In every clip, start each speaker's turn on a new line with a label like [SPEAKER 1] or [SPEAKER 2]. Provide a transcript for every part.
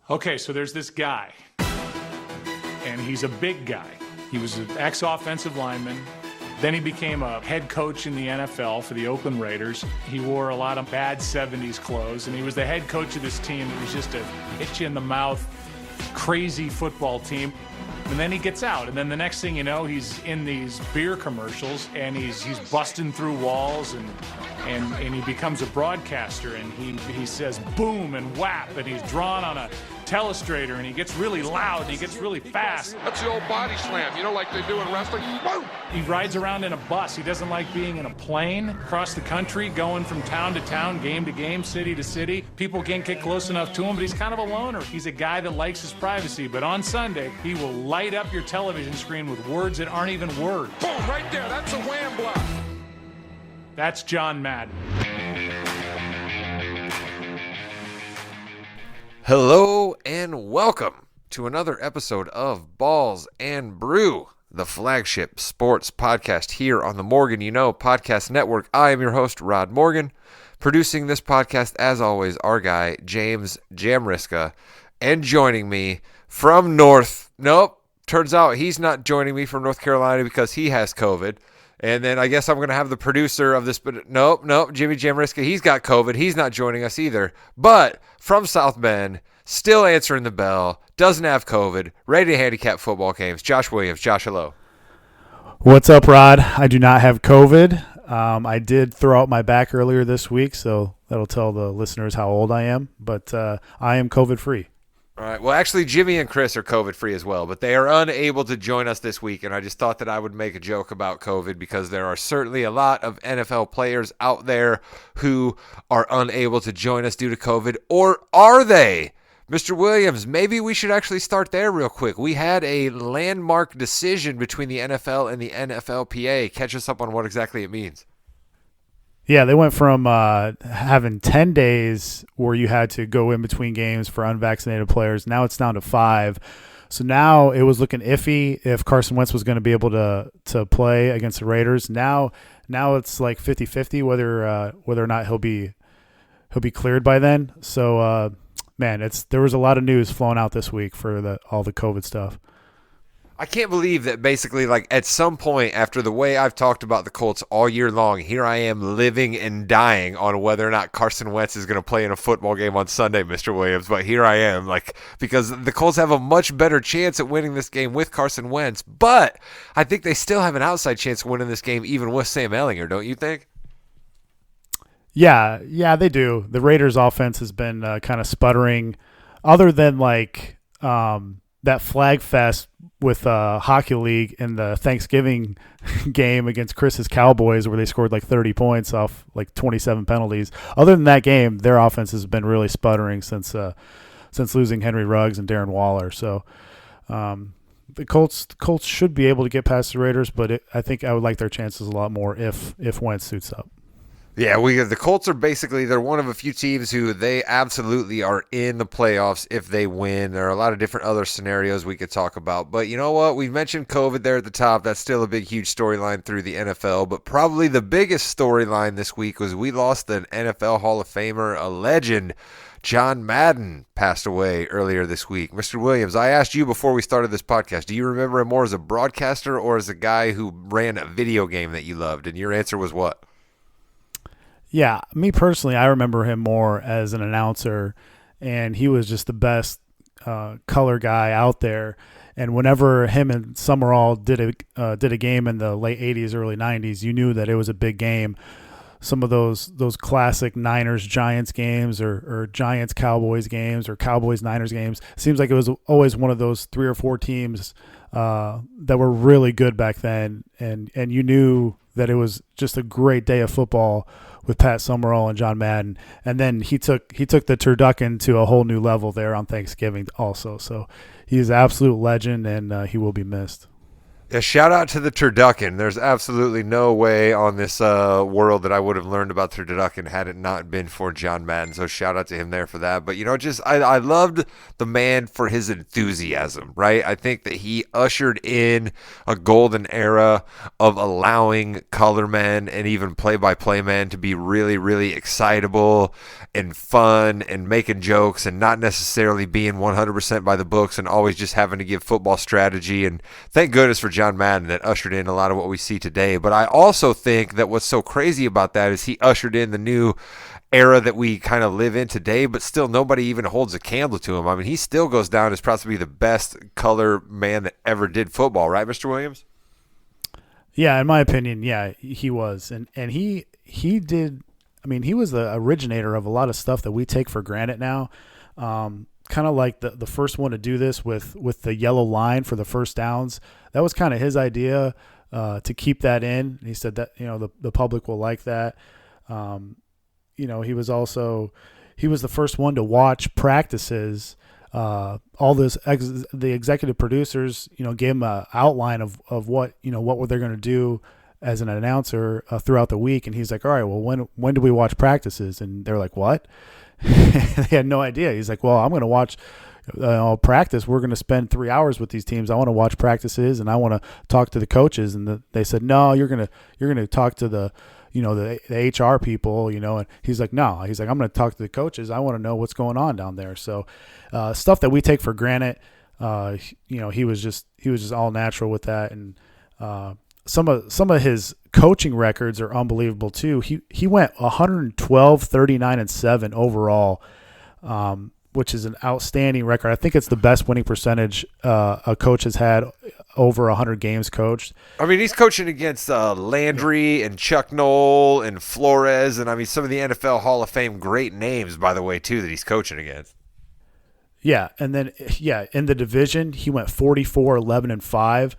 [SPEAKER 1] Okay, so there's this guy, and he's a big guy. He was an ex-offensive lineman. Then he became a head coach in the NFL for the Oakland Raiders. He wore a lot of bad 70s clothes, and he was the head coach of this team. It was just a itch-in-the-mouth, crazy football team. And then he gets out, and then the next thing you know, he's in these beer commercials, and he's busting through walls, and he becomes a broadcaster, and he says boom and whap, and he's drawn on a telestrator, and he gets really loud, and he gets really fast.
[SPEAKER 2] That's the old body slam, like they do in wrestling. Boom!
[SPEAKER 1] He rides around in a bus. He doesn't like being in a plane across the country, going from town to town, game to game, city to city. People can't get close enough to him, but he's kind of a loner. He's a guy that likes his privacy, but on Sunday, he will light up your television screen with words that aren't even words.
[SPEAKER 2] Boom, right there, that's a wham block.
[SPEAKER 1] That's John Madden.
[SPEAKER 3] Hello and welcome to another episode of Balls and Brew, the flagship sports podcast here on the Morgan You Know Podcast Network. I am your host, Rod Morgan. Producing this podcast, as always, our guy, James Jamriska. And joining me from turns out he's not joining me from North Carolina because he has COVID. And then I guess I'm going to have the producer of this, but nope, Jimmy Jamriska, he's got COVID. He's not joining us either. But from South Bend, still answering the bell, doesn't have COVID, ready to handicap football games, Josh Williams. Josh, hello.
[SPEAKER 4] What's up, Rod? I do not have COVID. I did throw out my back earlier this week, so that'll tell the listeners how old I am. But I am COVID-free.
[SPEAKER 3] All right. Well, actually, Jimmy and Chris are COVID-free as well, but they are unable to join us this week, and I just thought that I would make a joke about COVID because there are certainly a lot of NFL players out there who are unable to join us due to COVID, or are they? Mr. Williams, maybe we should actually start there real quick. We had a landmark decision between the NFL and the NFLPA. Catch us up on what exactly it means.
[SPEAKER 4] Yeah, they went from having 10 days where you had to go in between games for unvaccinated players. Now it's down to 5. So now it was looking iffy if Carson Wentz was going to be able to play against the Raiders. Now it's like 50-50 whether or not he'll be cleared by then. So man, there was a lot of news flowing out this week for all the COVID stuff.
[SPEAKER 3] I can't believe that basically, like, at some point after the way I've talked about the Colts all year long, here I am living and dying on whether or not Carson Wentz is going to play in a football game on Sunday, Mr. Williams. But here I am, like, because the Colts have a much better chance at winning this game with Carson Wentz. But I think they still have an outside chance of winning this game even with Sam Ehlinger, don't you think?
[SPEAKER 4] Yeah, they do. The Raiders' offense has been kind of sputtering, other than like that flag fest with Hockey League in the Thanksgiving game against Chris's Cowboys where they scored like 30 points off like 27 penalties. Other than that game, their offense has been really sputtering since losing Henry Ruggs and Darren Waller. So the Colts should be able to get past the Raiders, but I think I would like their chances a lot more if Wentz suits up.
[SPEAKER 3] Yeah, the Colts are they're one of a few teams who they absolutely are in the playoffs if they win. There are a lot of different other scenarios we could talk about. But you know what? We mentioned COVID there at the top. That's still a big, huge storyline through the NFL. But probably the biggest storyline this week was we lost an NFL Hall of Famer, a legend. John Madden passed away earlier this week. Mr. Williams, I asked you before we started this podcast, do you remember him more as a broadcaster or as a guy who ran a video game that you loved? And your answer was what?
[SPEAKER 4] Yeah, me personally, I remember him more as an announcer, and he was just the best color guy out there. And whenever him and Summerall did a game in the late 80s, early 90s, you knew that it was a big game. Some of those classic Niners-Giants games or Giants-Cowboys games or Cowboys-Niners games, seems like it was always one of those 3 or 4 teams that were really good back then. And you knew that it was just a great day of football with Pat Summerall and John Madden. And then he took the turducken to a whole new level there on Thanksgiving also. So he's an absolute legend, and he will be missed.
[SPEAKER 3] Yeah, shout out to the turducken. There's absolutely no way on this world that I would have learned about turducken had it not been for John Madden. So shout out to him there for that. But, I loved the man for his enthusiasm, right? I think that he ushered in a golden era of allowing color men and even play-by-play men to be really, really excitable and fun and making jokes and not necessarily being 100% by the books and always just having to give football strategy. And thank goodness for John Madden that ushered in a lot of what we see today. But I also think that what's so crazy about that is he ushered in the new era that we kind of live in today, but still nobody even holds a candle to him. I mean, he still goes down as possibly the best color man that ever did football, right, Mr. Williams?
[SPEAKER 4] Yeah, in my opinion, yeah, he was. And he did, I mean, he was the originator of a lot of stuff that we take for granted now. Kind of like the first one to do this with the yellow line for the first downs. That was kind of his idea to keep that in. He said that, the public will like that. He was the first one to watch practices. All this the executive producers, gave him an outline of what what they're going to do as an announcer throughout the week, and he's like, all right, well, when do we watch practices? And they're like, what? They had no idea. He's like, well, I'm going to watch practice. We're going to spend 3 hours with these teams. I want to watch practices and I want to talk to the coaches. And they said, no, you're going to talk to the HR people, and he's like, no, he's like, I'm going to talk to the coaches. I want to know what's going on down there. So, stuff that we take for granted, he was just all natural with that. And, some of his coaching records are unbelievable too. He went 112, 39 and 7 overall, which is an outstanding record. I think it's the best winning percentage a coach has had over 100 games coached.
[SPEAKER 3] I mean, he's coaching against Landry and Chuck Noll and Flores, and I mean some of the NFL Hall of Fame great names, by the way, too, that he's coaching against.
[SPEAKER 4] Yeah, and then in the division, he went 44, 11 and 5.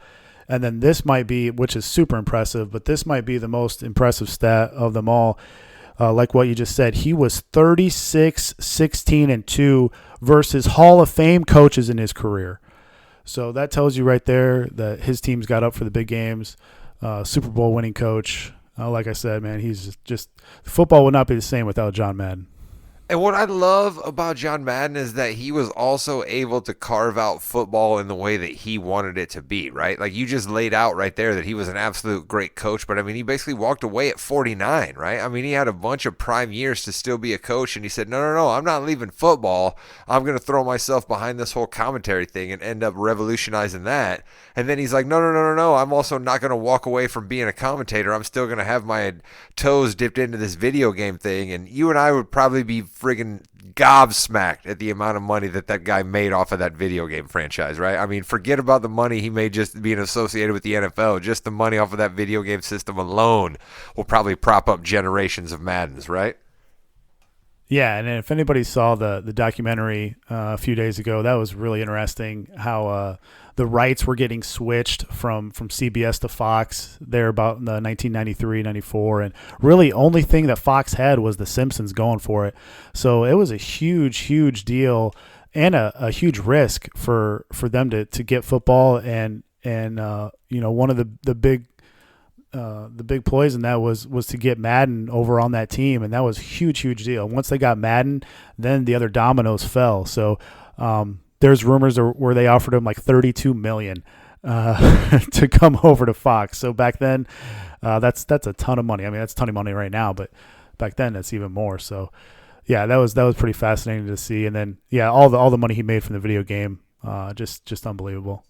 [SPEAKER 4] And then this might be, which is super impressive, but this might be the most impressive stat of them all. Like what you just said, he was 36, 16 and 2 versus Hall of Fame coaches in his career. So that tells you right there that his team's got up for the big games. Super Bowl winning coach. Like I said, man, he's just football would not be the same without John Madden.
[SPEAKER 3] And what I love about John Madden is that he was also able to carve out football in the way that he wanted it to be, right? Like you just laid out right there that he was an absolute great coach, but I mean, he basically walked away at 49, right? I mean, he had a bunch of prime years to still be a coach, and he said, no, I'm not leaving football. I'm going to throw myself behind this whole commentary thing and end up revolutionizing that. And then he's like, no, I'm also not going to walk away from being a commentator. I'm still going to have my toes dipped into this video game thing, and you and I would probably be friggin' gobsmacked at the amount of money that guy made off of that video game franchise, right? I mean, forget about the money he made just being associated with the NFL. Just the money off of that video game system alone will probably prop up generations of Maddens, right?
[SPEAKER 4] Yeah, and if anybody saw the documentary a few days ago, that was really interesting how the rights were getting switched from CBS to Fox there about in the 1993, 94. And really only thing that Fox had was The Simpsons going for it. So it was a huge, huge deal and a huge risk for them to get football. And one of the big ploys in that was to get Madden over on that team, and that was a huge deal. Once they got Madden, then the other dominoes fell. So there's rumors where they offered him like $32 million to come over to Fox. So back then, that's a ton of money. I mean, that's a ton of money right now, but back then that's even more. So yeah, that was pretty fascinating to see. And then all the money he made from the video game, just unbelievable.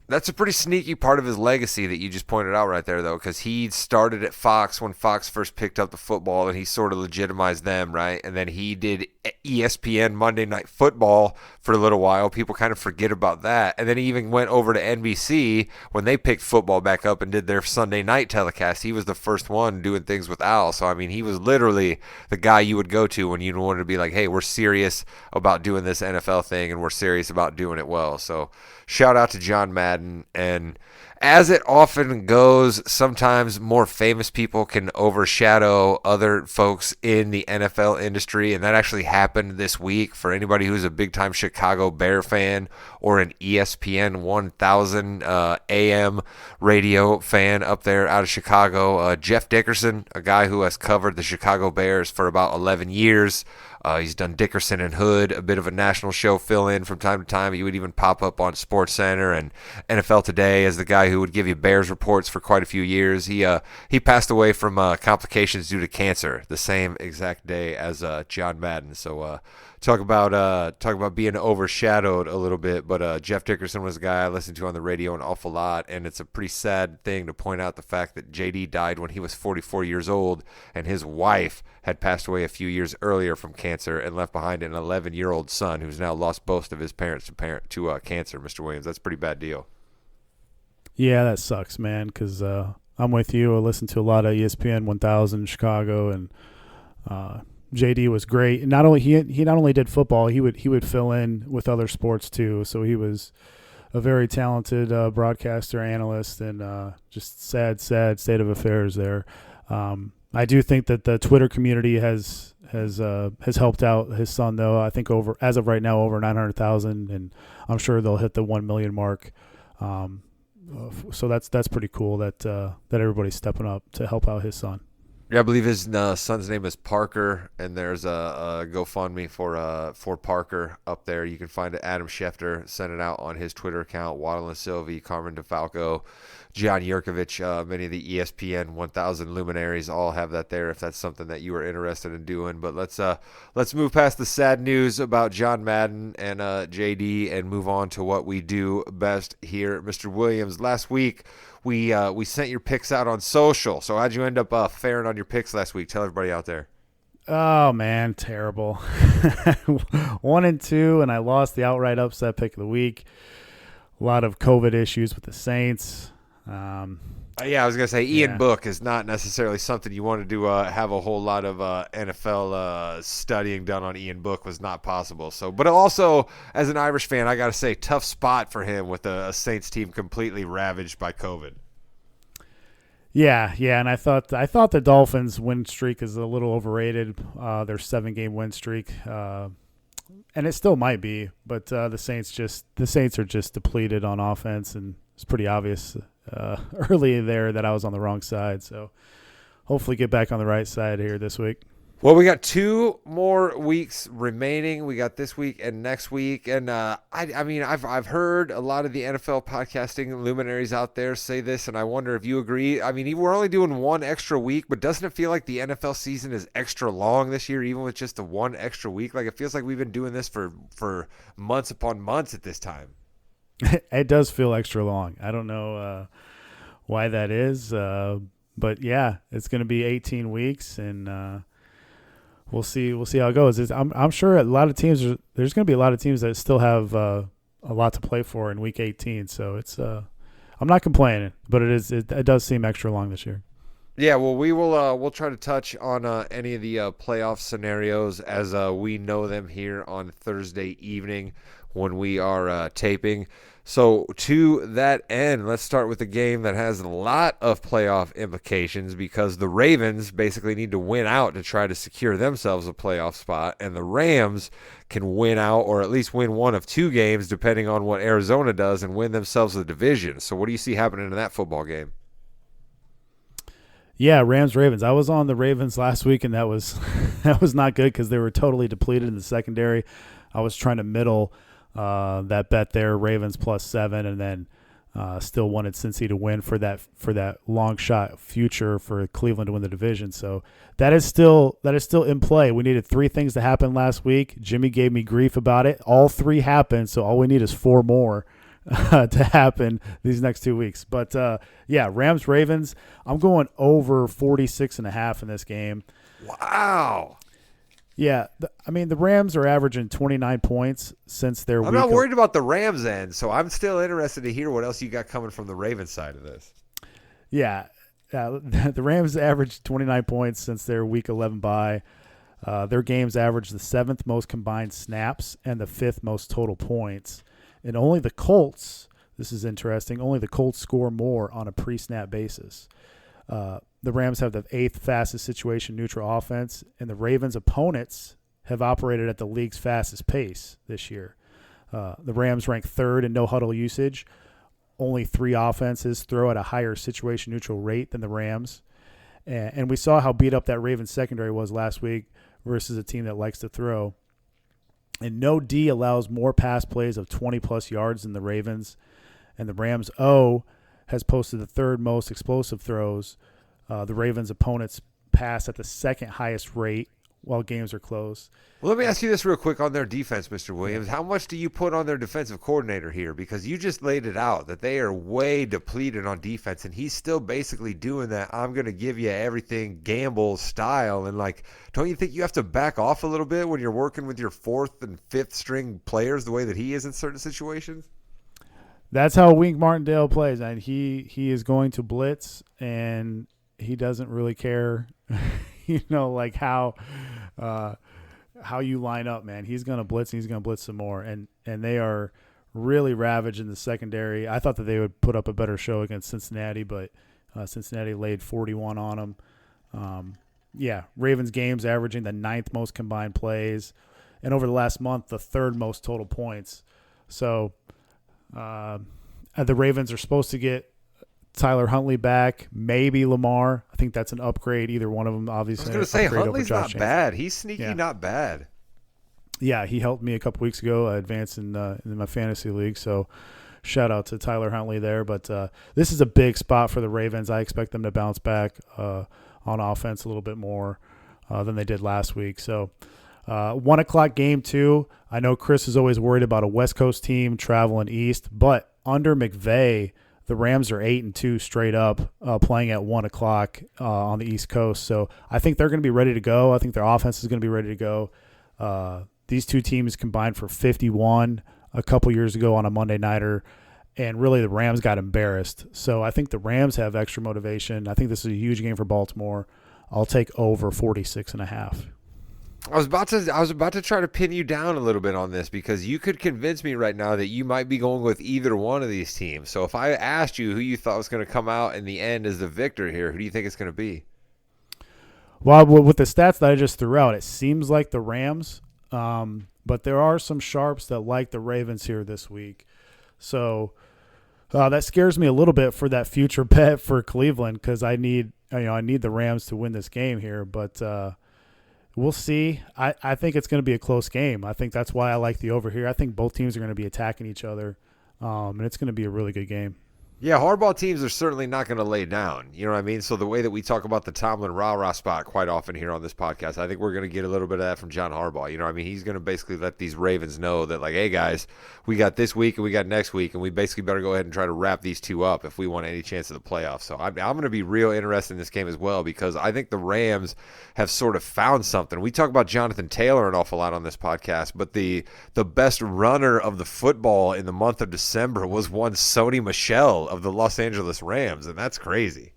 [SPEAKER 3] That's a pretty sneaky part of his legacy that you just pointed out right there, though, because he started at Fox when Fox first picked up the football, and he sort of legitimized them, right? And then he did ESPN Monday Night Football for a little while. People kind of forget about that. And then he even went over to NBC when they picked football back up and did their Sunday night telecast. He was the first one doing things with Al. So, I mean, he was literally the guy you would go to when you wanted to be like, hey, we're serious about doing this NFL thing, and we're serious about doing it well. So shout out to John Madden. And As it often goes, sometimes more famous people can overshadow other folks in the NFL industry, and that actually happened this week for anybody who's a big-time Chicago Bear fan or an ESPN 1000 AM radio fan up there out of Chicago. Jeff Dickerson, a guy who has covered the Chicago Bears for about 11 years. He's done Dickerson and Hood, a bit of a national show fill-in from time to time. He would even pop up on SportsCenter and NFL Today as the guy who would give you Bears reports for quite a few years. He passed away from complications due to cancer the same exact day as John Madden. So talk about being overshadowed a little bit. But Jeff Dickerson was a guy I listened to on the radio an awful lot, and it's a pretty sad thing to point out the fact that JD died when he was 44 years old, and his wife had passed away a few years earlier from cancer and left behind an 11-year-old son who's now lost both of his parents to cancer. Mr. Williams, that's a pretty bad deal.
[SPEAKER 4] Yeah, that sucks, man, because I'm with you. I listened to a lot of ESPN 1000 in Chicago, and JD was great. And he not only did football, he would fill in with other sports too. So he was a very talented broadcaster, analyst, and just sad state of affairs there. I do think that the Twitter community has helped out his son, though. I think as of right now over 900,000, and I'm sure they'll hit the 1 million mark. So that's pretty cool that everybody's stepping up to help out his son.
[SPEAKER 3] Yeah, I believe his son's name is Parker, and there's a GoFundMe for Parker up there. You can find it. Adam Schefter sent it out on his Twitter account. Waddle and Sylvie, Carmen DeFalco, John Yurkovich, many of the ESPN 1000 luminaries all have that there if that's something that you are interested in doing. But let's move past the sad news about John Madden and JD and move on to what we do best here. Mr. Williams, last week we sent your picks out on social. So how'd you end up faring on your picks last week? Tell everybody out there.
[SPEAKER 4] Oh, man, terrible. 1-2, and I lost the outright upset pick of the week. A lot of COVID issues with the Saints.
[SPEAKER 3] Yeah, I was going to say Ian Book is not necessarily something you wanted to have a whole lot of NFL studying done on Ian Book was not possible. So, but also, as an Irish fan, I got to say, tough spot for him with a Saints team completely ravaged by COVID.
[SPEAKER 4] Yeah, and I thought the Dolphins' win streak is a little overrated. Their 7-game win streak, and it still might be, but the Saints are just depleted on offense, and it's pretty obvious early there that I was on the wrong side. So hopefully get back on the right side here this week.
[SPEAKER 3] Well, we got 2 more weeks remaining. We got this week and next week, and I mean, I've heard a lot of the NFL podcasting luminaries out there say this, and I wonder if you agree. I mean, we're only doing 1 extra week, but doesn't it feel like the NFL season is extra long this year, even with just the 1 extra week? Like, it feels like we've been doing this for months upon months at this time.
[SPEAKER 4] It does feel extra long. I don't know why that is, but yeah, it's going to be 18 weeks, and we'll see how it goes. I'm sure a lot of teams there's going to be a lot of teams that still have a lot to play for in week 18. So it's I'm not complaining, but it does seem extra long this year.
[SPEAKER 3] Yeah, well, we'll try to touch on any of the playoff scenarios as we know them here on Thursday evening when we are taping. So to that end, let's start with a game that has a lot of playoff implications because the Ravens basically need to win out to try to secure themselves a playoff spot, and the Rams can win out or at least win one of 2 games depending on what Arizona does and win themselves the division. So what do you see happening in that football game?
[SPEAKER 4] Yeah, Rams-Ravens. I was on the Ravens last week, and that was not good because they were totally depleted in the secondary. I was trying to middle that bet there, Ravens +7, and then still wanted Cincy to win for that long shot future for Cleveland to win the division. So that is still in play. We needed 3 things to happen last week. Jimmy gave me grief about it. All 3 happened, so all we need is 4 more to happen these next 2 weeks. But yeah, Rams-Ravens. I'm going over 46.5 in this game.
[SPEAKER 3] Wow.
[SPEAKER 4] Yeah, I mean, the Rams are averaging 29 points since their week.
[SPEAKER 3] I'm not worried about the Rams end, so I'm still interested to hear what else you got coming from the Ravens side of this.
[SPEAKER 4] Yeah, the Rams averaged 29 points since their Week 11 bye. Their games averaged the 7th most combined snaps and the 5th most total points. And only the Colts, This is interesting. Only the Colts score more on a pre-snap basis. The Rams have the 8th fastest situation-neutral offense, and the Ravens' opponents have operated at the league's fastest pace this year. The Rams rank 3rd in no-huddle usage. Only 3 offenses throw at a higher situation-neutral rate than the Rams. And we saw how beat up that Ravens secondary was last week versus a team that likes to throw. And no D allows more pass plays of 20-plus yards than the Ravens. And the Rams' O has posted the 3rd most explosive throws. The Ravens' opponents pass at the 2nd highest rate while games are close.
[SPEAKER 3] Well, let me ask you this real quick on their defense, Mr. Williams. How much do you put on their defensive coordinator here? Because you just laid it out that they are way depleted on defense, and he's still basically doing that I'm going to give you everything gamble style. And, don't you think you have to back off a little bit when you're working with your 4th and 5th string players the way that he is in certain situations?
[SPEAKER 4] That's how Wink Martindale plays, and he is going to blitz, and he doesn't really care, how you line up, man. He's going to blitz, and he's going to blitz some more, and they are really ravaged in the secondary. I thought that they would put up a better show against Cincinnati, but Cincinnati laid 41 on them. Ravens games averaging the 9th most combined plays, and over the last month, the 3rd most total points. So the Ravens are supposed to get Tyler Huntley back, maybe Lamar. I think that's an upgrade. Either one of them, obviously.
[SPEAKER 3] I was going to say, Huntley's not bad. He's sneaky, not bad.
[SPEAKER 4] Yeah, he helped me a couple weeks ago advance in my fantasy league. So shout out to Tyler Huntley there. But this is a big spot for the Ravens. I expect them to bounce back on offense a little bit more than they did last week. So 1 o'clock game 2. I know Chris is always worried about a West Coast team traveling east, but under McVay, the Rams are 8-2 straight up, playing at 1 o'clock on the East Coast. So I think they're going to be ready to go. I think their offense is going to be ready to go. These two teams combined for 51 a couple years ago on a Monday nighter, and really the Rams got embarrassed. So I think the Rams have extra motivation. I think this is a huge game for Baltimore. I'll take over 46.5.
[SPEAKER 3] I was about to try to pin you down a little bit on this because you could convince me right now that you might be going with either one of these teams. So if I asked you who you thought was going to come out in the end as the victor here, who do you think it's going to be?
[SPEAKER 4] Well, with the stats that I just threw out, it seems like the Rams, but there are some sharps that like the Ravens here this week. So that scares me a little bit for that future bet for Cleveland because I need the Rams to win this game here, but we'll see. I think it's going to be a close game. I think that's why I like the over here. I think both teams are going to be attacking each other, and it's going to be a really good game.
[SPEAKER 3] Yeah, hardball teams are certainly not going to lay down. You know what I mean? So the way that we talk about the Tomlin rah-rah spot quite often here on this podcast, I think we're going to get a little bit of that from John Harbaugh. You know what I mean? He's going to basically let these Ravens know that, hey, guys, we got this week and we got next week, and we basically better go ahead and try to wrap these two up if we want any chance of the playoffs. So I'm going to be real interested in this game as well because I think the Rams have sort of found something. We talk about Jonathan Taylor an awful lot on this podcast, but the best runner of the football in the month of December was one Sony Michel of the Los Angeles Rams, and that's crazy.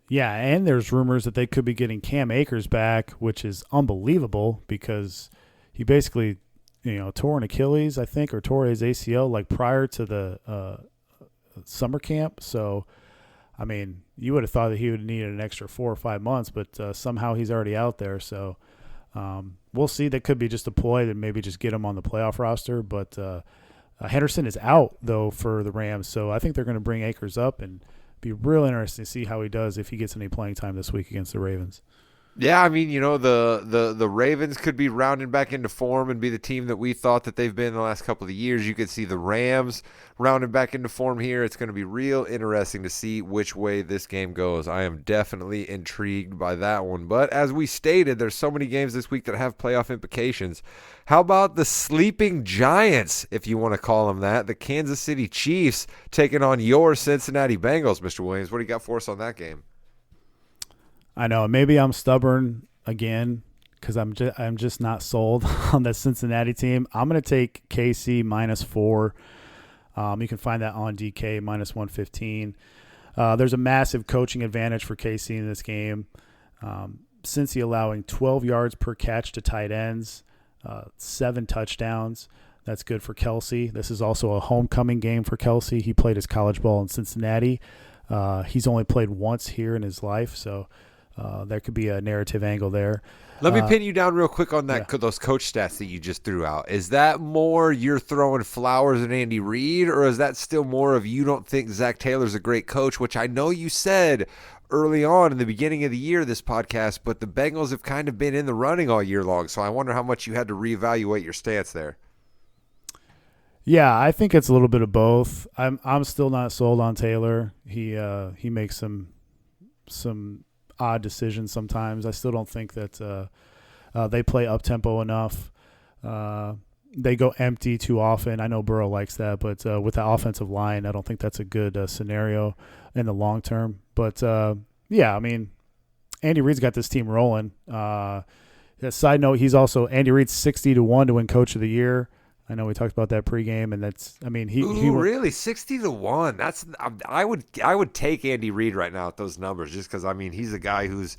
[SPEAKER 4] Yeah, and there's rumors that they could be getting Cam Akers back, which is unbelievable because he basically, tore an Achilles, I think, or tore his ACL prior to the summer camp. So, I mean, you would have thought that he would have needed an extra 4 or 5 months, but somehow he's already out there. So, we'll see. That could be just a ploy to maybe just get him on the playoff roster, but Henderson is out, though, for the Rams, so I think they're going to bring Akers up and be real interesting to see how he does if he gets any playing time this week against the Ravens.
[SPEAKER 3] Yeah, I mean, the Ravens could be rounding back into form and be the team that we thought that they've been the last couple of years. You could see the Rams rounding back into form here. It's going to be real interesting to see which way this game goes. I am definitely intrigued by that one. But as we stated, there's so many games this week that have playoff implications. How about the sleeping giants, if you want to call them that, the Kansas City Chiefs taking on your Cincinnati Bengals, Mr. Williams? What do you got for us on that game?
[SPEAKER 4] I know. Maybe I'm stubborn again because I'm just not sold on the Cincinnati team. I'm going to take KC -4. You can find that on DK -115. There's a massive coaching advantage for KC in this game. Cincy allowing 12 yards per catch to tight ends, 7 touchdowns. That's good for Kelsey. This is also a homecoming game for Kelsey. He played his college ball in Cincinnati. He's only played once here in his life, so there could be a narrative angle there.
[SPEAKER 3] Let me pin you down real quick on that.
[SPEAKER 4] Yeah.
[SPEAKER 3] Those coach stats that you just threw out. Is that more you're throwing flowers at Andy Reid, or is that still more of you don't think Zach Taylor's a great coach, which I know you said early on in the beginning of the year, this podcast, but the Bengals have kind of been in the running all year long, so I wonder how much you had to reevaluate your stance there.
[SPEAKER 4] Yeah, I think it's a little bit of both. I'm still not sold on Taylor. He makes some odd decisions sometimes. I still don't think that they play up tempo enough. They go empty too often. I know Burrow likes that, but with the offensive line, I don't think that's a good scenario in the long term. But yeah, I mean, Andy Reid's got this team rolling. Side note, Andy Reid's 60-1 to win Coach of the Year. I know we talked about that pregame, and that's, I mean, he
[SPEAKER 3] really 60-1. That's I would take Andy Reid right now at those numbers, just because I mean he's a guy who's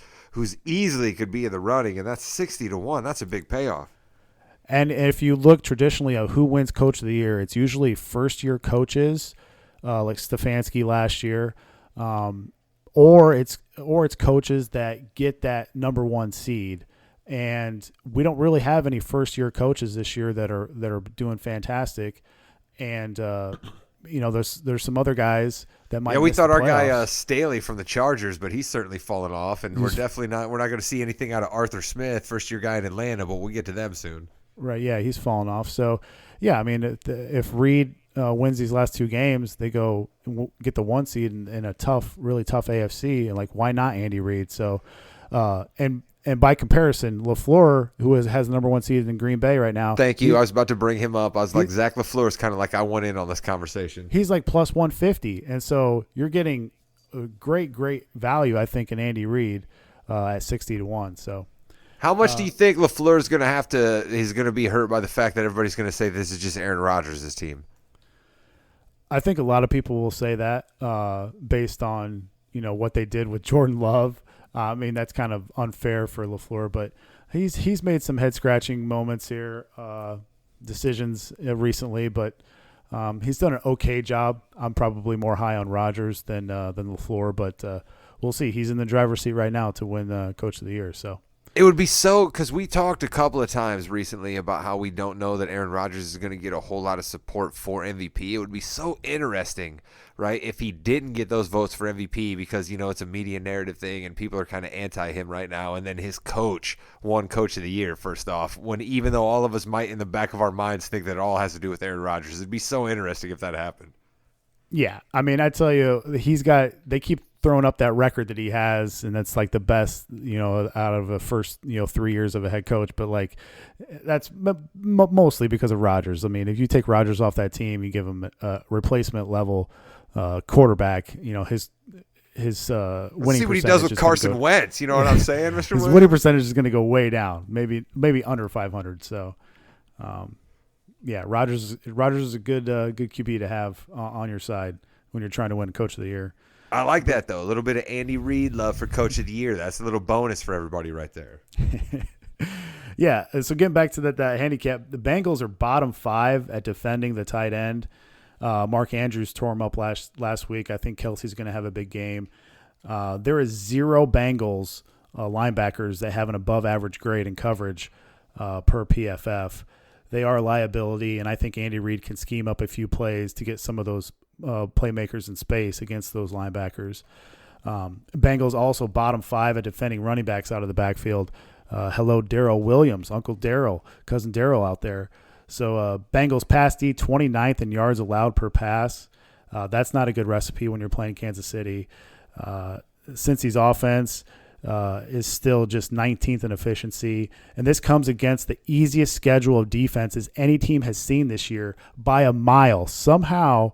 [SPEAKER 3] easily could be in the running, and that's 60-1. That's a big payoff.
[SPEAKER 4] And if you look traditionally at who wins Coach of the Year, it's usually first-year coaches, like Stefanski last year, or it's coaches that get that number one seed. And we don't really have any first-year coaches this year that are doing fantastic. And there's some other guys that might.
[SPEAKER 3] Yeah, we
[SPEAKER 4] miss
[SPEAKER 3] thought
[SPEAKER 4] the
[SPEAKER 3] our guy
[SPEAKER 4] playoffs.
[SPEAKER 3] Staley from the Chargers, but he's certainly fallen off. And we're not going to see anything out of Arthur Smith, first-year guy in Atlanta. But we'll get to them soon.
[SPEAKER 4] Right? Yeah, he's fallen off. So yeah, I mean, if Reed wins these last two games, they go get the one seed in a really tough AFC. And like, why not Andy Reid? So And by comparison, LaFleur, who has the number one seed in Green Bay right now.
[SPEAKER 3] Thank you. I was about to bring him up. I was like, Zach LaFleur is kind of like I went in on this conversation.
[SPEAKER 4] He's like plus 150. And so you're getting a great value, I think, in Andy Reid at 60-1. So
[SPEAKER 3] how much do you think LaFleur is going to he's going to be hurt by the fact that everybody's going to say this is just Aaron Rodgers' team?
[SPEAKER 4] I think a lot of people will say that based on, what they did with Jordan Love. I mean, that's kind of unfair for LaFleur, but he's made some head-scratching moments here, decisions recently, but he's done an okay job. I'm probably more high on Rodgers than LaFleur, but we'll see. He's in the driver's seat right now to win Coach of the Year. So
[SPEAKER 3] it would be because we talked a couple of times recently about how we don't know that Aaron Rodgers is going to get a whole lot of support for MVP. It would be so interesting, right, if he didn't get those votes for MVP because, it's a media narrative thing and people are kind of anti him right now. And then his coach won Coach of the Year, first off, when even though all of us might in the back of our minds think that it all has to do with Aaron Rodgers. It'd be so interesting if that happened.
[SPEAKER 4] Yeah. I mean, I tell you, they keep throwing up that record that he has, and that's like the best, out of the first, 3 years of a head coach. But like, that's mostly because of Rodgers. I mean, if you take Rodgers off that team, you give him a replacement level quarterback, his winning
[SPEAKER 3] Let's see what he does with
[SPEAKER 4] percentage
[SPEAKER 3] Carson Wentz. You know what I'm saying, Mr.
[SPEAKER 4] his
[SPEAKER 3] Williams?
[SPEAKER 4] winning percentage is going to go way down, maybe under 500. So, yeah, Rodgers is a good QB to have on your side when you're trying to win Coach of the Year.
[SPEAKER 3] I like that, though. A little bit of Andy Reid love for Coach of the Year. That's a little bonus for everybody right there.
[SPEAKER 4] Yeah, so getting back to that handicap, the Bengals are bottom 5 at defending the tight end. Mark Andrews tore him up last week. I think Kelsey's going to have a big game. There is 0 Bengals linebackers that have an above-average grade in coverage per PFF. They are a liability, and I think Andy Reid can scheme up a few plays to get some of those playmakers in space against those linebackers. Bengals also bottom 5 at defending running backs out of the backfield. Hello, Darrell Williams, Uncle Darrell, Cousin Darrell out there. So Bengals pass D 29th in yards allowed per pass. That's not a good recipe when you're playing Kansas City. Cincy's offense is still just 19th in efficiency, and this comes against the easiest schedule of defenses any team has seen this year by a mile. Somehow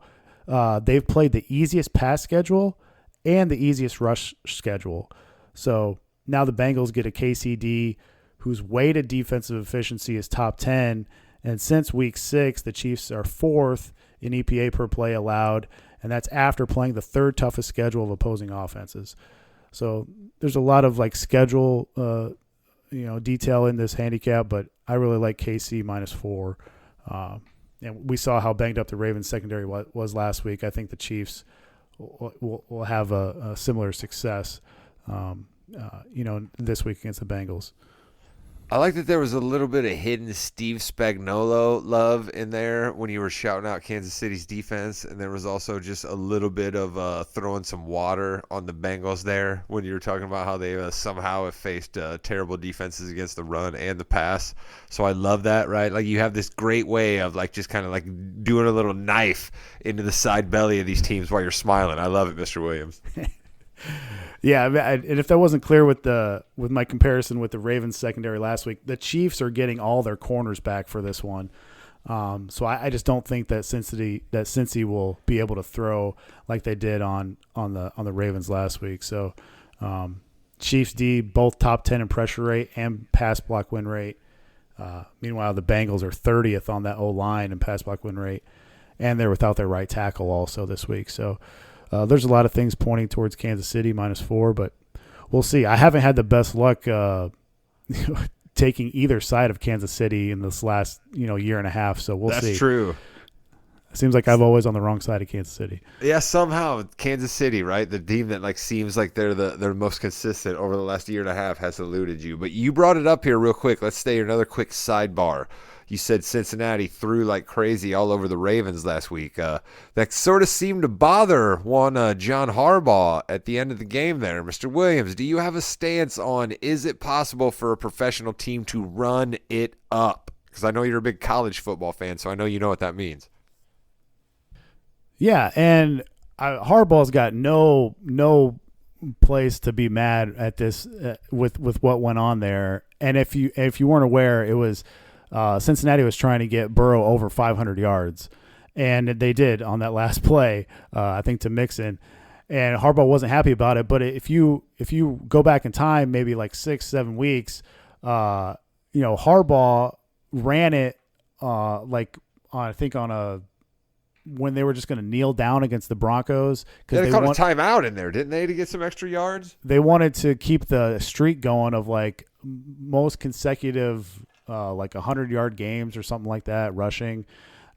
[SPEAKER 4] they've played the easiest pass schedule and the easiest rush schedule. So now the Bengals get a KCD whose weighted defensive efficiency is top 10, and since week 6, the Chiefs are 4th in EPA per play allowed, and that's after playing the 3rd toughest schedule of opposing offenses. So there's a lot of like schedule, detail in this handicap, but I really like KC -4. and we saw how banged up the Ravens secondary was last week. I think the Chiefs will have a similar success, this week against the Bengals.
[SPEAKER 3] I like that there was a little bit of hidden Steve Spagnuolo love in there when you were shouting out Kansas City's defense, and there was also just a little bit of throwing some water on the Bengals there when you were talking about how they somehow have faced terrible defenses against the run and the pass. So I love that, right? Like you have this great way of like just kind of like doing a little knife into the side belly of these teams while you're smiling. I love it, Mr. Williams.
[SPEAKER 4] Yeah, and if that wasn't clear with my comparison with the Ravens secondary last week, the Chiefs are getting all their corners back for this one. So I just don't think that Cincy will be able to throw like they did on the Ravens last week. So Chiefs D both top 10 in pressure rate and pass block win rate. Meanwhile, the Bengals are 30th on that O-line in pass block win rate, and they're without their right tackle also this week. So there's a lot of things pointing towards Kansas City -4, but we'll see. I haven't had the best luck taking either side of Kansas City in this last year and a half, so we'll see.
[SPEAKER 3] That's true.
[SPEAKER 4] It seems like I'm always on the wrong side of Kansas City.
[SPEAKER 3] Yeah, somehow Kansas City, right? The team that like seems like they're most consistent over the last year and a half has eluded you. But you brought it up here real quick. Let's stay another quick sidebar. You said Cincinnati threw like crazy all over the Ravens last week. That sort of seemed to bother one John Harbaugh at the end of the game there. Mr. Williams, do you have a stance on is it possible for a professional team to run it up? Because I know you're a big college football fan, so I know you know what that means.
[SPEAKER 4] Yeah, and Harbaugh's got no place to be mad at this with what went on there. And if you weren't aware, it was Cincinnati was trying to get Burrow over 500 yards, and they did on that last play, I think to Mixon. And Harbaugh wasn't happy about it. But if you go back in time, maybe like 6-7 weeks, Harbaugh ran it when they were just going to kneel down against the Broncos.
[SPEAKER 3] They called a timeout in there, didn't they, to get some extra yards?
[SPEAKER 4] They wanted to keep the streak going of like most consecutive 100-yard games or something like that, rushing.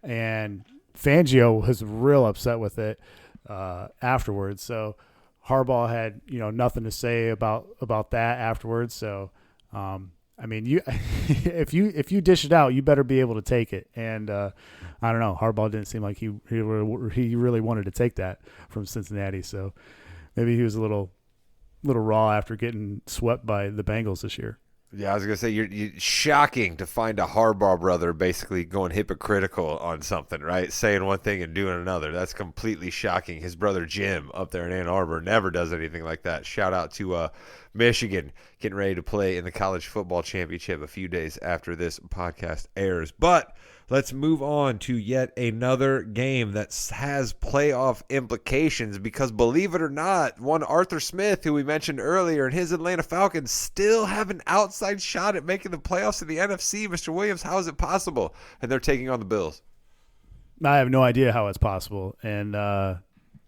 [SPEAKER 4] And Fangio was real upset with it afterwards. So Harbaugh had nothing to say about that afterwards. So you if you dish it out, you better be able to take it. And I don't know, Harbaugh didn't seem like he really wanted to take that from Cincinnati. So maybe he was a little raw after getting swept by the Bengals this year.
[SPEAKER 3] Yeah, I was gonna say you're shocking to find a Harbaugh brother basically going hypocritical on something, right? Saying one thing and doing another. That's completely shocking. His brother Jim up there in Ann Arbor never does anything like that. Shout out to Michigan getting ready to play in the college football championship a few days after this podcast airs. But let's move on to yet another game that has playoff implications because, believe it or not, one Arthur Smith, who we mentioned earlier, and his Atlanta Falcons still have an outside shot at making the playoffs in the NFC. Mr. Williams, how is it possible? And they're taking on the Bills.
[SPEAKER 4] I have no idea how it's possible. And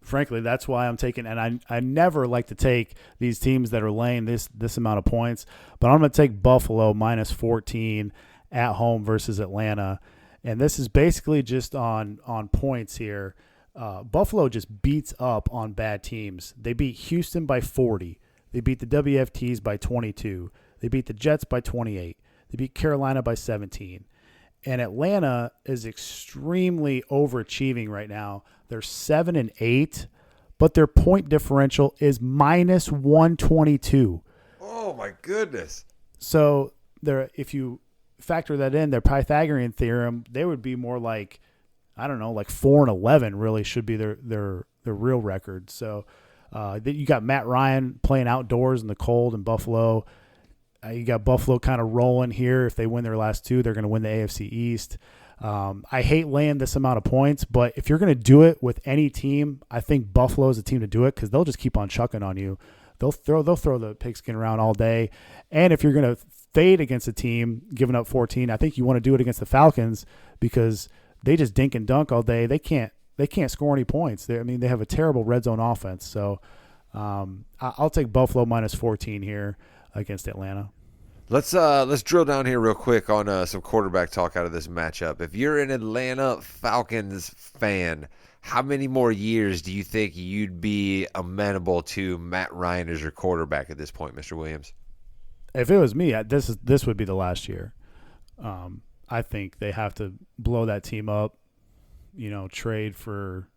[SPEAKER 4] frankly, that's why I'm taking – and I never like to take these teams that are laying this amount of points, but I'm going to take Buffalo -14 at home versus Atlanta. And this is basically just on points here. Buffalo just beats up on bad teams. They beat Houston by 40. They beat the WFTs by 22. They beat the Jets by 28. They beat Carolina by 17. And Atlanta is extremely overachieving right now. They're 7-8, but their point differential is -122.
[SPEAKER 3] Oh, my goodness.
[SPEAKER 4] So if you factor that in, their Pythagorean theorem, they would be more like, I don't know, like 4-11 really should be their real record. So you got Matt Ryan playing outdoors in the cold in Buffalo. You got Buffalo kind of rolling here. If they win their last two, they're going to win the AFC East. I hate laying this amount of points, but if you're going to do it with any team, I think Buffalo is the team to do it because they'll just keep on chucking on you. They'll throw the pigskin around all day. And if you're going to fade against a team giving up 14, I think you want to do it against the Falcons because they just dink and dunk all day. They can't score any points. They have a terrible red zone offense. So I'll take Buffalo -14 here against Atlanta.
[SPEAKER 3] Let's drill down here real quick on some quarterback talk out of this matchup. If you're an Atlanta Falcons fan, how many more years do you think you'd be amenable to Matt Ryan as your quarterback at this point, Mr. Williams?
[SPEAKER 4] If it was me, this would be the last year. I think they have to blow that team up, trade for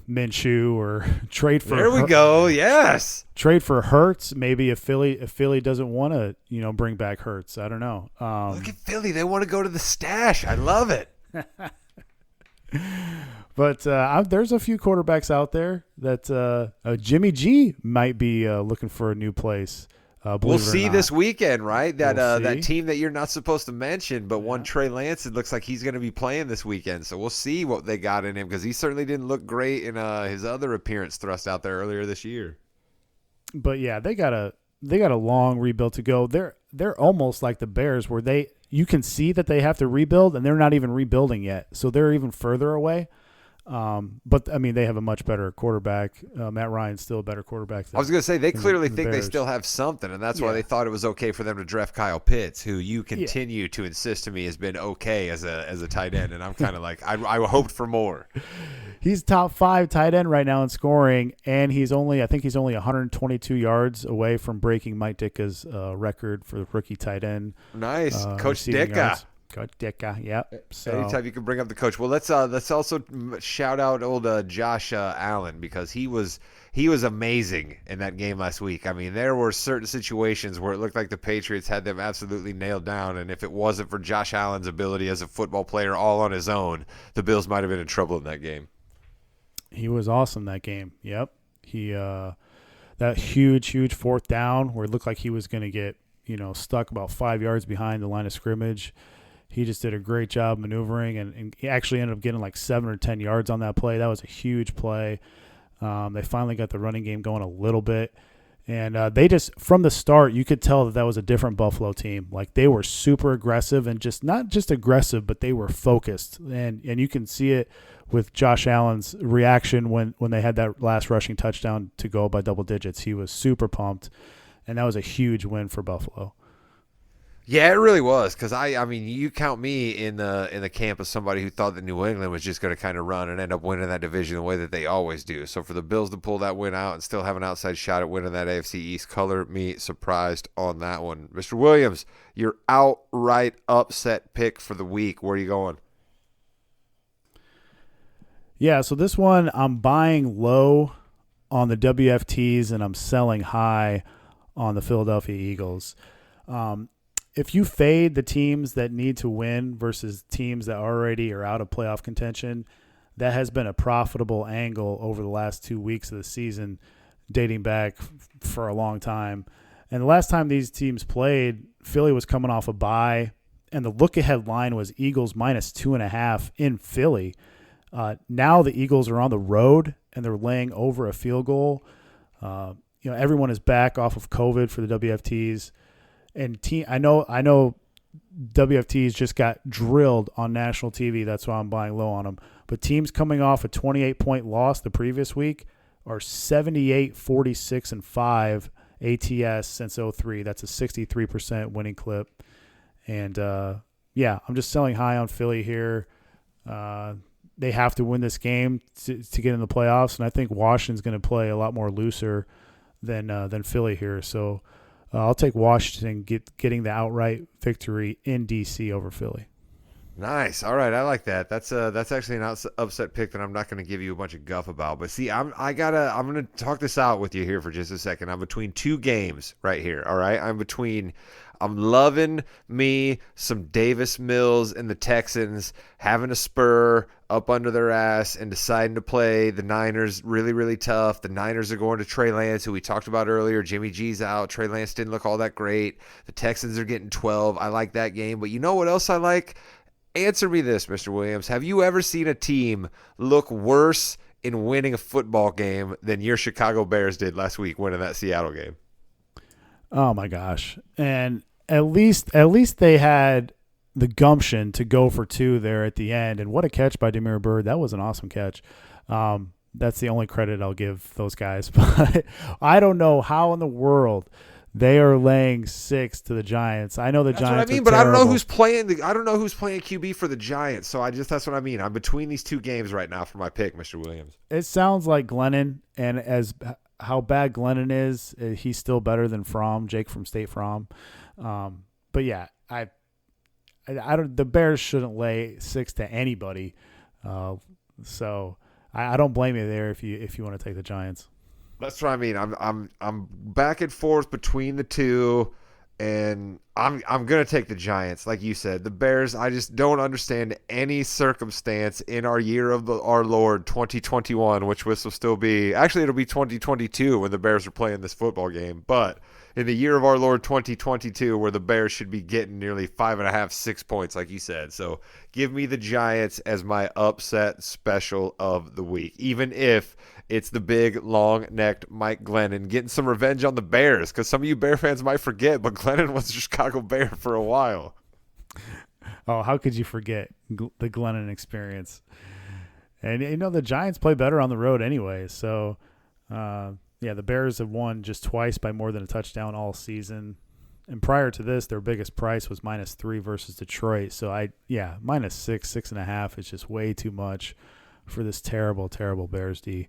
[SPEAKER 4] Minshew or trade for.
[SPEAKER 3] There we go. Yes.
[SPEAKER 4] Trade for Hurts. Maybe if Philly doesn't want to, bring back Hurts. I don't know.
[SPEAKER 3] Look at Philly. They want to go to the stash. I love it.
[SPEAKER 4] But there's a few quarterbacks out there that Jimmy G might be looking for a new place.
[SPEAKER 3] We'll see this weekend, right? That
[SPEAKER 4] We'll
[SPEAKER 3] that
[SPEAKER 4] see.
[SPEAKER 3] team that you're not supposed to mention, but one Trey Lance, it looks like he's going to be playing this weekend. So we'll see what they got in him because he certainly didn't look great in his other appearance thrust out there earlier this year.
[SPEAKER 4] But yeah, they got a long rebuild to go. They're almost like the Bears, where you can see that they have to rebuild, and they're not even rebuilding yet, so they're even further away. But I mean, they have a much better quarterback. Matt Ryan's still a better quarterback.
[SPEAKER 3] I was going to say they clearly think they
[SPEAKER 4] Bears.
[SPEAKER 3] still have something, and that's why
[SPEAKER 4] Yeah.
[SPEAKER 3] they thought it was okay for them to draft Kyle Pitts, who you continue to insist to me has been okay as a tight end, and I'm kind of like I hoped for more.
[SPEAKER 4] He's top 5 tight end right now in scoring, and I think he's only 122 yards away from breaking Mike Ditka's record for rookie tight end.
[SPEAKER 3] Nice, Coach
[SPEAKER 4] receiving
[SPEAKER 3] Dicka.
[SPEAKER 4] yards. Coach Dicka, yep. So
[SPEAKER 3] Anytime you can bring up the coach. Well, let's also shout out old Josh Allen because he was amazing in that game last week. I mean, there were certain situations where it looked like the Patriots had them absolutely nailed down, and if it wasn't for Josh Allen's ability as a football player all on his own, the Bills might have been in trouble in that game.
[SPEAKER 4] he was awesome that game. Yep. He that huge fourth down where it looked like he was going to get stuck about 5 yards behind the line of scrimmage. He just did a great job maneuvering, and he actually ended up getting like 7 or 10 yards on that play. That was a huge play. They finally got the running game going a little bit. And they just, from the start, you could tell that was a different Buffalo team. Like, they were super aggressive and just not just aggressive, but they were focused. And you can see it with Josh Allen's reaction when they had that last rushing touchdown to go by double digits. He was super pumped, and that was a huge win for Buffalo.
[SPEAKER 3] Yeah, it really was because I mean, you count me in the camp of somebody who thought that New England was just going to kind of run and end up winning that division the way that they always do. So for the Bills to pull that win out and still have an outside shot at winning that AFC East, color me surprised on that one. Mr. Williams, your outright upset pick for the week. Where are you going?
[SPEAKER 4] Yeah, so this one I'm buying low on the WFTs and I'm selling high on the Philadelphia Eagles. If you fade the teams that need to win versus teams that already are out of playoff contention, that has been a profitable angle over the last 2 weeks of the season, dating back for a long time. And the last time these teams played, Philly was coming off a bye, and the look-ahead line was Eagles minus 2.5 in Philly. Now the Eagles are on the road, and they're laying over a field goal. Everyone is back off of COVID for the WFTs. And I know WFTs just got drilled on national TV. That's why I'm buying low on them. But teams coming off a 28-point loss the previous week are 78, 46, and 5 ATS since 2003. That's a 63% winning clip. And, I'm just selling high on Philly here. They have to win this game to get in the playoffs, and I think Washington's going to play a lot more looser than Philly here. So I'll take Washington getting the outright victory in D.C. over Philly.
[SPEAKER 3] Nice. All right, I like that. That's actually an upset pick that I'm not going to give you a bunch of guff about. But see, I'm going to talk this out with you here for just a second. I'm between two games right here. All right, I'm loving me some Davis Mills and the Texans having a spur up under their ass and deciding to play the Niners really, really tough. The Niners are going to Trey Lance, who we talked about earlier. Jimmy G's out. Trey Lance didn't look all that great. The Texans are getting 12. I like that game. But you know what else I like? Answer me this, Mr. Williams. Have you ever seen a team look worse in winning a football game than your Chicago Bears did last week winning that Seattle game?
[SPEAKER 4] Oh my gosh. And at least they had the gumption to go for 2 there at the end. And what a catch by Demir Bird. That was an awesome catch. That's the only credit I'll give those guys. But I don't know how in the world They are laying 6 to the Giants. I know the
[SPEAKER 3] That's
[SPEAKER 4] Giants.
[SPEAKER 3] what I mean, but I don't know who's playing. I don't know who's playing QB for the Giants. So that's what I mean. I'm between these two games right now for my pick, Mr. Williams.
[SPEAKER 4] It sounds like Glennon, and as how bad Glennon is, he's still better than Jake from State Farm. But yeah, I don't. The Bears shouldn't lay 6 to anybody. So I don't blame you there if you want to take the Giants.
[SPEAKER 3] That's what I mean. I'm back and forth between the two, and I'm gonna take the Giants. Like you said, the Bears. I just don't understand any circumstance in our year of our Lord 2021, which will still be. Actually, it'll be 2022 when the Bears are playing this football game. But in the year of our Lord 2022, where the Bears should be getting nearly 5.5, 6 points, like you said. So give me the Giants as my upset special of the week, even if it's the big, long-necked Mike Glennon getting some revenge on the Bears, because some of you Bear fans might forget, but Glennon was a Chicago Bear for a while.
[SPEAKER 4] Oh, how could you forget the Glennon experience? And, the Giants play better on the road anyway. So, the Bears have won just twice by more than a touchdown all season. And prior to this, their biggest price was -3 versus Detroit. So, -6, 6.5 is just way too much for this terrible, terrible Bears team.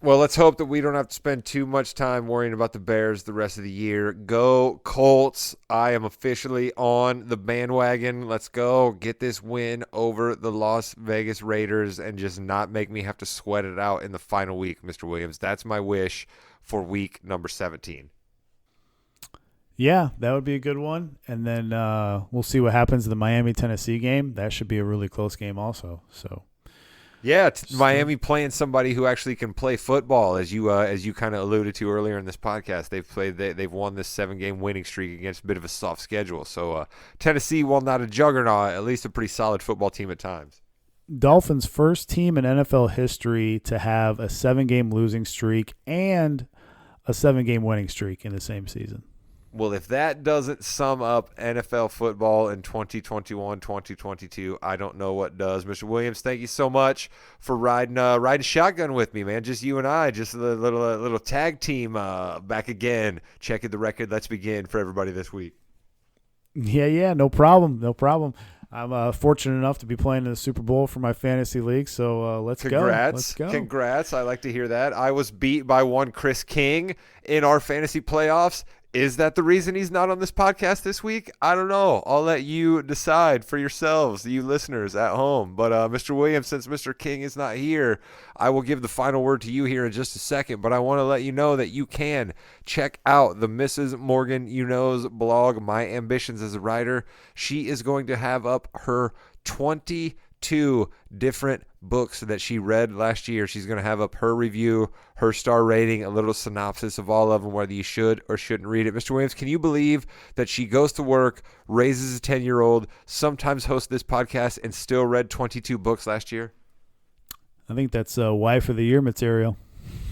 [SPEAKER 3] Well, let's hope that we don't have to spend too much time worrying about the Bears the rest of the year. Go Colts. I am officially on the bandwagon. Let's go get this win over the Las Vegas Raiders and just not make me have to sweat it out in the final week, Mr. Williams. That's my wish for week number 17.
[SPEAKER 4] Yeah, that would be a good one. And then we'll see what happens in the Miami-Tennessee game. That should be a really close game also. So.
[SPEAKER 3] Yeah, Miami playing somebody who actually can play football, as you kind of alluded to earlier in this podcast. They've won this 7-game winning streak against a bit of a soft schedule. So Tennessee, while not a juggernaut, at least a pretty solid football team at times.
[SPEAKER 4] Dolphins' first team in NFL history to have a 7-game losing streak and a 7-game winning streak in the same season.
[SPEAKER 3] Well, if that doesn't sum up NFL football in 2021, 2022, I don't know what does. Mr. Williams, thank you so much for riding shotgun with me, man. Just you and I, just a little tag team back again. Checking the record. Let's begin for everybody this week.
[SPEAKER 4] Yeah, no problem. I'm fortunate enough to be playing in the Super Bowl for my fantasy league, so let's go.
[SPEAKER 3] Congrats. I like to hear that. I was beat by one Chris King in our fantasy playoffs. Is that the reason he's not on this podcast this week? I don't know. I'll let you decide for yourselves, you listeners at home. But Mr. Williams, since Mr. King is not here, I will give the final word to you here in just a second. But I want to let you know that you can check out the Mrs. Morgan You Know's blog, My Ambitions as a Writer. She is going to have up her 22 different books that she read last year. She's going to have up her review, her star rating, a little synopsis of all of them, whether you should or shouldn't read it. Mr. Williams, can you believe that she goes to work, raises a 10-year-old, sometimes hosts this podcast, and still read 22 books last year?
[SPEAKER 4] I think that's Wife of the Year material.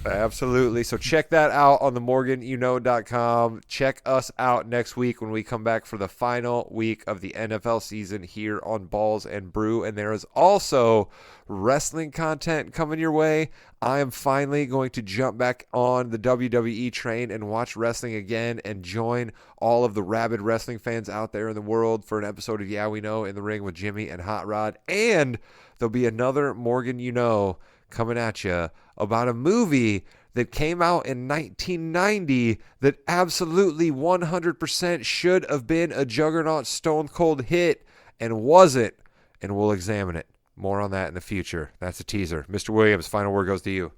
[SPEAKER 3] Absolutely. So check that out on themorganyouknow.com. Check us out next week when we come back for the final week of the NFL season here on Balls and Brew. And there is also wrestling content coming your way. I am finally going to jump back on the WWE train and watch wrestling again and join all of the rabid wrestling fans out there in the world for an episode of Yeah We Know in the Ring with Jimmy and Hot Rod. And there'll be another Morgan You Know coming at you about a movie that came out in 1990 that absolutely 100% should have been a juggernaut stone cold hit and wasn't, and we'll examine it. More on that in the future. That's a teaser. Mr. Williams, final word goes to you.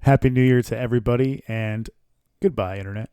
[SPEAKER 4] Happy New Year to everybody, and goodbye, Internet.